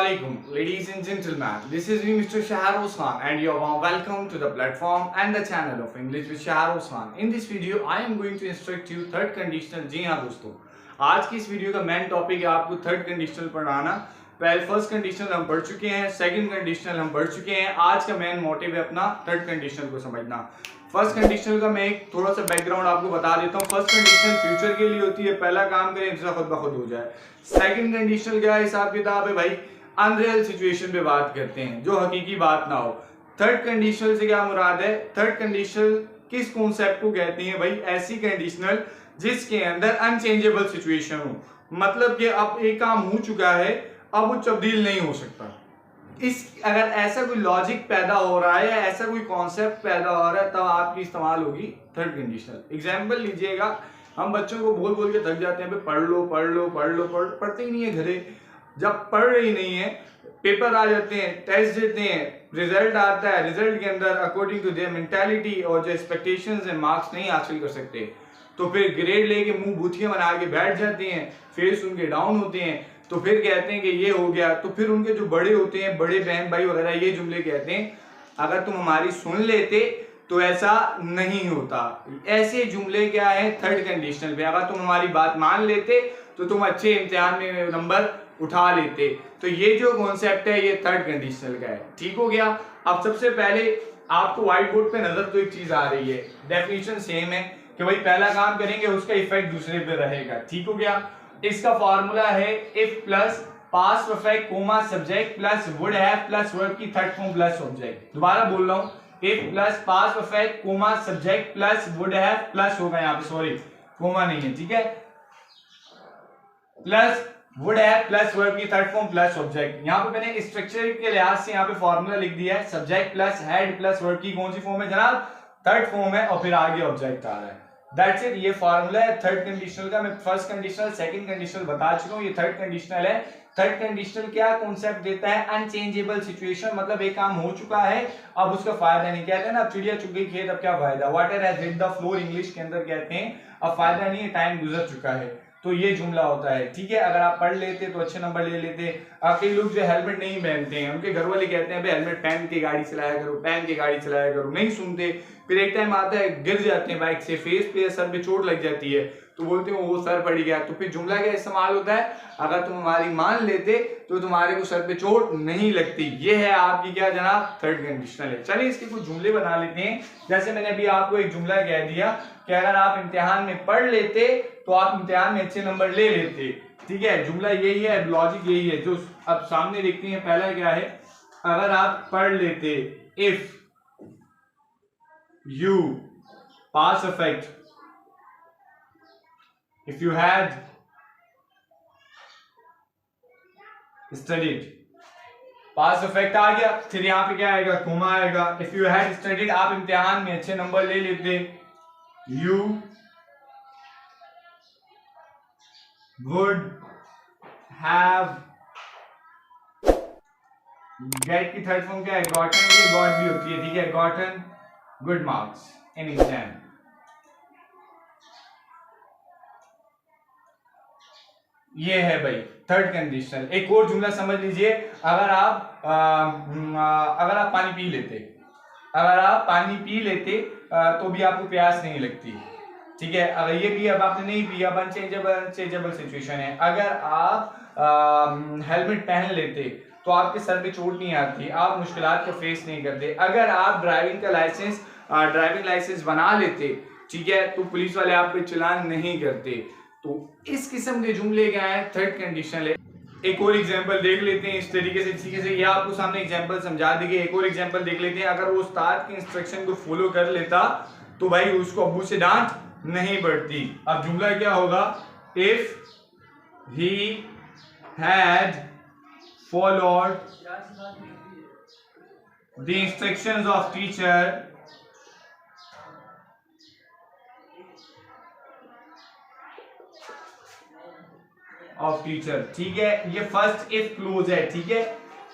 Assalamualaikum, ladies and gentlemen. This is me, Mr. Shahar Osman, and you're warm welcome to the platform and the channel of English with Shahar Osman. In this video, I am going to instruct you third conditional. जी हाँ दोस्तों, आज की इस video का main topic है आपको third conditional पढ़ाना। पहले फर्स्ट कंडीशनल हम पढ़ चुके हैं, सेकंड कंडीशनल हम पढ़ चुके हैं। आज का मेन मोटिव है अपना थर्ड कंडीशनल को समझना। फर्स्ट कंडीशनल का मैं एक थोड़ा सा बैकग्राउंड आपको बता देता हूँ। फर्स्ट कंडीशनल फ्यूचर के लिए होती है, पहला काम करें दूसरा खुद ब खुद हो जाए। सेकंड कंडीशनल क्या हिसाब किताब है भाई, अनरियल सिचुएशन पे बात करते हैं, जो हकीकी बात ना हो। थर्ड कंडीशनल से क्या मुराद है, थर्ड कंडीशनल किस कॉन्सेप्ट को कहते हैं भाई, ऐसी कंडीशनल जिसके अंदर अनचेंजेबल सिचुएशन हो, मतलब कि अब एक काम हो चुका है, अब वो तब्दील नहीं हो सकता। इस अगर ऐसा कोई लॉजिक पैदा हो रहा है या ऐसा कोई कॉन्सेप्ट पैदा हो रहा है, तब आपकी इस्तेमाल होगी थर्ड कंडीशनल। एग्जाम्पल लीजिएगा, हम बच्चों को बोल बोल के थक जाते हैं, पढ़ लो पढ़ लो पढ़ लो, पढ़ते ही नहीं है घरे। जब पढ़ रही नहीं है, पेपर आ जाते हैं, टेस्ट देते हैं, रिजल्ट आता है, रिजल्ट के अंदर अकॉर्डिंग टू देयर मेंटालिटी और जो एक्सपेक्टेशंस है मार्क्स नहीं हासिल कर सकते, तो फिर ग्रेड लेके मुंह भूतिया बना के बैठ जाते हैं, फेस उनके डाउन होते हैं, तो फिर कहते हैं कि ये हो गया। तो फिर उनके जो बड़े होते हैं, बड़े बहन भाई वगैरह, ये जुमले कहते हैं, अगर तुम हमारी सुन लेते तो ऐसा नहीं होता। ऐसे जुमले क्या है थर्ड कंडीशनल पे, अगर तुम हमारी बात मान लेते तो तुम अच्छे इम्तिहान में नंबर उठा लेते। तो ये जो कॉन्सेप्ट है ये थर्ड कंडीशनल का है। ठीक हो गया। अब सबसे पहले आपको व्हाइट बोर्ड पे नजर तो एक चीज आ रही है, डेफिनेशन सेम है कि भाई पहला काम करेंगे उसका इफेक्ट दूसरे पे रहेगा। ठीक हो गया। इसका फॉर्मूला है if plus past perfect comma subject plus would have plus verb की थर्ड फॉर्म प्लस ऑब्जेक्ट। दोबारा बोल रहा हूं, if plus past perfect comma subject plus would have plus होगा, यहाँ पे सॉरी कोमा नहीं है, ठीक है, plus would have plus verb की थर्ड फॉर्म प्लस ऑब्जेक्ट। यहाँ पे मैंने स्ट्रक्चर के लिहाज से यहाँ पे फॉर्मूला लिख दिया है, subject plus head plus verb की कौन सी फॉर्म है जनाब, थर्ड फॉर्म है, और फिर आगे ऑब्जेक्ट आ रहा है। That's it. ये फॉर्मूला है थर्ड कंडीशनल का। मैं फर्स्ट कंडीशनल सेकंड कंडीशनल बता चुका हूँ, ये थर्ड कंडीशनल है। थर्ड कंडीशनल क्या कॉन्सेप्ट देता है, अनचेंजेबल सिचुएशन, मतलब एक काम हो चुका है अब उसका फायदा नहीं। कहते हैं ना, अब चिड़िया चुग गई खेत अब क्या फायदा, water has hit the floor English के अंदर कहते हैं अब फायदा नहीं है, टाइम गुजर चुका है। तो ये जुमला होता है। ठीक है, अगर आप पढ़ लेते तो अच्छे नंबर ले लेते। कई लोग जो हेलमेट नहीं पहनते हैं, उनके घर वाले कहते हैं भाई हेलमेट पहन के गाड़ी चलाया करो, पहन के गाड़ी चलाया करो, नहीं सुनते। फिर एक टाइम आता है गिर जाते हैं बाइक से, फेस पे सर पे चोट लग जाती है, तो बोलते हैं वो सर पड़ गया। तो फिर जुमला क्या इस्तेमाल होता है, अगर तुम हमारी मान लेते तो तुम्हारे को सर पे चोट नहीं लगती। ये है आपकी क्या जनाब, थर्ड कंडीशनल है। चलिए इसके कुछ जुमले बना लेते हैं। जैसे मैंने अभी आपको एक जुमला कह दिया कि अगर आप इम्तिहान में पढ़ लेते तो आप इम्तिहान में अच्छे नंबर ले लेते। ठीक है, जुमला यही है, लॉजिक यही है। जो अब सामने देखते हैं, पहला क्या है, अगर आप पढ़ लेते, if you past perfect, if you had studied, past perfect आ गया। फिर यहाँ पे क्या आएगा, कोमा आएगा। if you had studied, आप इम्तिहान में अच्छे नंबर ले लेते, you would have, get की थर्ड फॉर्म क्या है, gotten, ये got भी होती है, ठीक है, gotten good marks in exam। ये है भाई थर्ड कंडीशनल। एक और जुमला समझ लीजिए, अगर आप पानी पी लेते, अगर आप पानी पी लेते तो भी आपको प्यास नहीं लगती। ठीक है, अगर ये भी अब आपने नहीं पिया, अनचेंजेबल सिचुएशन है। अगर आप हेलमेट पहन लेते तो आपके सर पे चोट नहीं आती, आप मुश्किलात को फेस नहीं करते। अगर आप ड्राइविंग लाइसेंस बना लेते, ठीक है, तो पुलिस वाले आप पे चालान नहीं करते। तो इस किस्म के जुमले क्या है, थर्ड कंडीशनल है। एक और एग्जांपल देख लेते हैं इस तरीके से, ये आपको सामने एग्जांपल समझा देंगे। एक और एग्जांपल देख लेते हैं, अगर वो उस्ताद के इंस्ट्रक्शन को फॉलो कर लेता तो भाई उसको अब्बू से डांट नहीं पड़ती। अब जुमला क्या होगा, if he had followed the instructions of teacher of teacher. ठीक है, ये फर्स्ट इफ क्लोज है। ठीक है,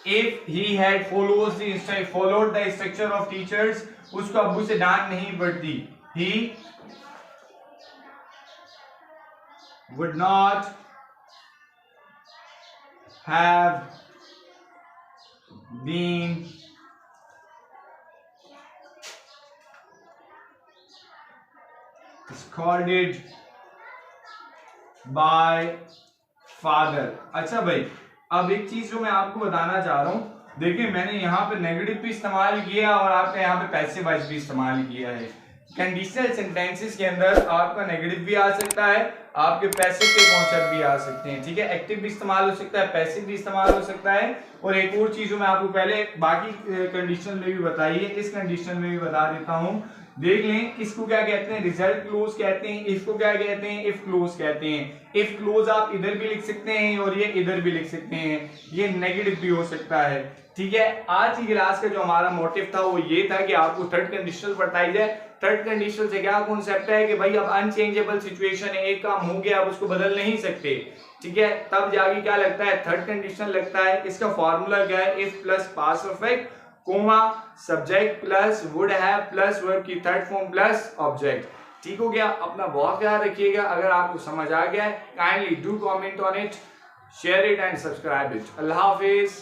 if he had followed the instruction of teachers, उसको अब्बू से डांट नहीं पड़ती। ही would not have been scolded by father। अच्छा भाई, अब एक चीज जो मैं आपको बताना चाह रहा हूं, देखिए मैंने यहाँ पे नेगेटिव भी इस्तेमाल किया और आपने यहाँ पे पैसिव वॉइस भी इस्तेमाल किया है। कंडीशनल सेंटेंसेस के अंदर आपका नेगेटिव भी आ सकता है, आपके पैसिव के कॉन्सेप्ट भी आ सकते हैं, ठीक है। एक्टिव भी इस्तेमाल हो सकता है, पैसिव भी इस्तेमाल हो सकता है। और एक और चीज जो मैं आपको पहले बाकी कंडीशन में भी बताई है, इस कंडीशन में भी बता देता हूँ। देख लें, इसको क्या कहते हैं, रिजल्ट क्लोज कहते हैं। इसको क्या कहते हैं, इफ क्लोज कहते हैं। इफ क्लोज आप इधर भी लिख सकते हैं और ये इधर भी लिख सकते हैं, ये नेगेटिव भी हो सकता है, ठीक है। आज की क्लास का जो हमारा मोटिव था वो ये था कि आपको थर्ड कंडीशनल बताई जाए। थर्ड कंडीशनल से क्या कॉन्सेप्ट है कि भाई अब अनचेंजेबल सिचुएशन है, एक काम हो गया, आप उसको बदल नहीं सकते, ठीक है। तब जाके क्या लगता है, थर्ड कंडीशनल लगता है। इसका फॉर्मूला क्या है, if plus past perfect comma subject plus would have plus verb की थर्ड फॉर्म प्लस ऑब्जेक्ट। ठीक हो गया। अपना बहुत ख्याल रखिएगा। अगर आपको समझ आ गया है, kindly do comment on it, share it and subscribe it. Allah Hafiz.